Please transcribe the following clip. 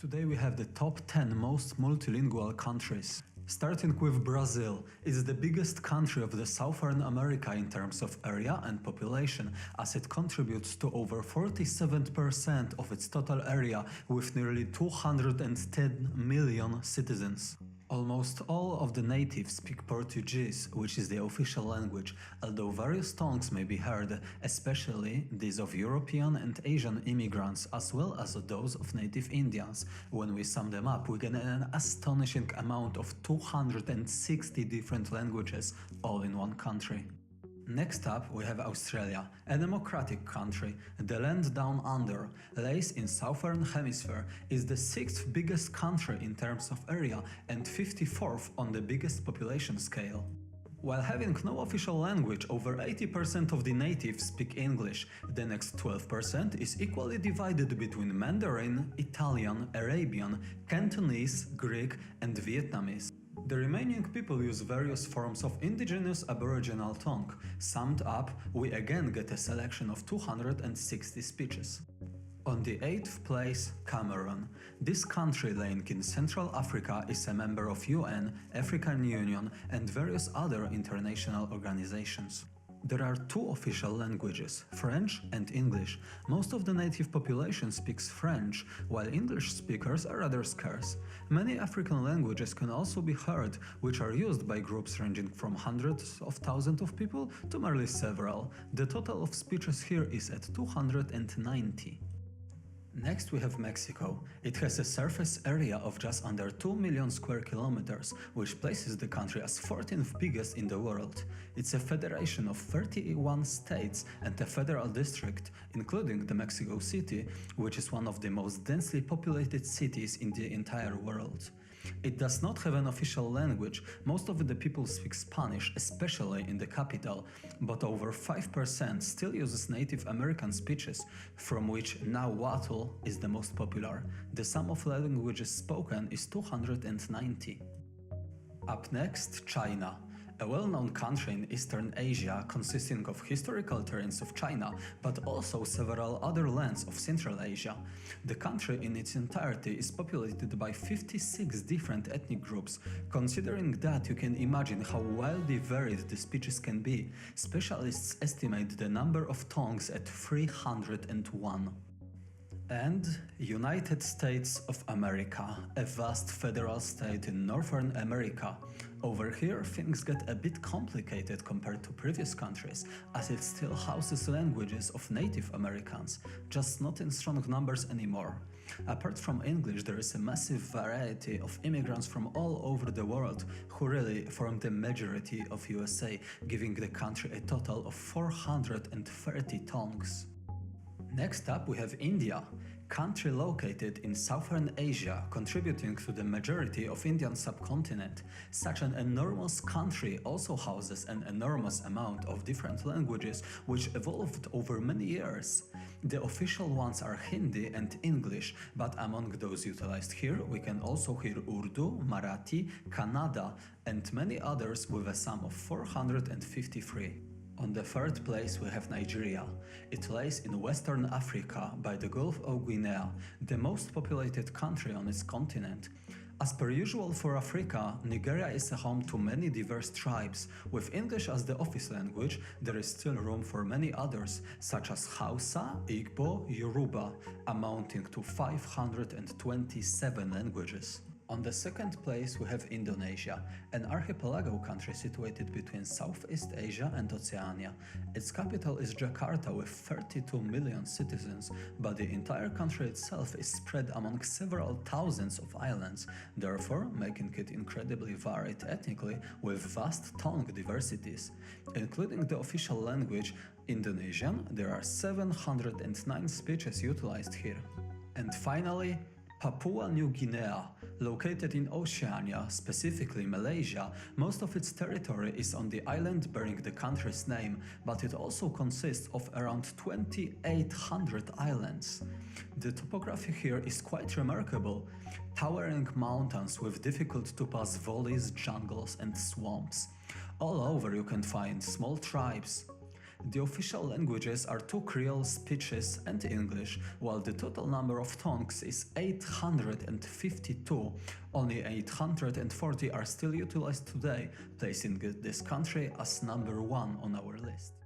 Today we have the top 10 most multilingual countries. Starting with Brazil, it's the biggest country of the Southern America in terms of area and population, as it contributes to over 47% of its total area with nearly 210 million citizens. Almost all of the natives speak Portuguese, which is the official language, although various tongues may be heard, especially these of European and Asian immigrants, as well as those of native Indians. When we sum them up, we get an astonishing amount of 260 different languages, all in one country. Next up, we have Australia, a democratic country. The land down under, lays in southern hemisphere, is the 6th biggest country in terms of area and 54th on the biggest population scale. While having no official language, over 80% of the natives speak English. The next 12% is equally divided between Mandarin, Italian, Arabian, Cantonese, Greek and Vietnamese. The remaining people use various forms of indigenous Aboriginal tongue. Summed up, we again get a selection of 260 speeches. On the 8th place, Cameroon. This country lying in Central Africa is a member of UN, African Union and various other international organizations. There are two official languages, French and English. Most of the native population speaks French, while English speakers are rather scarce. Many African languages can also be heard, which are used by groups ranging from hundreds of thousands of people to merely several. The total of speeches here is at 290. Next we have Mexico. It has a surface area of just under 2 million square kilometers, which places the country as 14th biggest in the world. It's a federation of 31 states and a federal district, including the Mexico City, which is one of the most densely populated cities in the entire world. It does not have an official language. Most of the people speak Spanish, especially in the capital, but over 5% still uses Native American speeches, from which Nahuatl is the most popular. The sum of languages spoken is 290. Up next, China. A well-known country in Eastern Asia consisting of historical terrains of China, but also several other lands of Central Asia. The country in its entirety is populated by 56 different ethnic groups. Considering that, you can imagine how wildly varied the speeches can be. Specialists estimate the number of tongues at 301. And United States of America, a vast federal state in Northern America. Over here things get a bit complicated compared to previous countries, as it still houses languages of Native Americans, just not in strong numbers anymore. Apart from English, there is a massive variety of immigrants from all over the world who really form the majority of USA, giving the country a total of 430 tongues. Next up we have India, country located in Southern Asia, contributing to the majority of Indian subcontinent. Such an enormous country also houses an enormous amount of different languages which evolved over many years. The official ones are Hindi and English, but among those utilized here we can also hear Urdu, Marathi, Kannada and many others with a sum of 453. On the 3rd place we have Nigeria. It lies in Western Africa by the Gulf of Guinea, the most populated country on its continent. As per usual for Africa, Nigeria is a home to many diverse tribes. With English as the office language, there is still room for many others, such as Hausa, Igbo, Yoruba, amounting to 527 languages. On the 2nd place we have Indonesia, an archipelago country situated between Southeast Asia and Oceania. Its capital is Jakarta with 32 million citizens, but the entire country itself is spread among several thousands of islands, therefore making it incredibly varied ethnically with vast tongue diversities. Including the official language, Indonesian, there are 709 speeches utilized here. And finally, Papua New Guinea, located in Oceania, specifically Malaysia. Most of its territory is on the island bearing the country's name, but it also consists of around 2,800 islands. The topography here is quite remarkable. Towering mountains with difficult to pass valleys, jungles and swamps. All over you can find small tribes. The official languages are two Creole speeches and English, while the total number of tongues is 852. Only 840 are still utilized today, placing this country as number 1 on our list.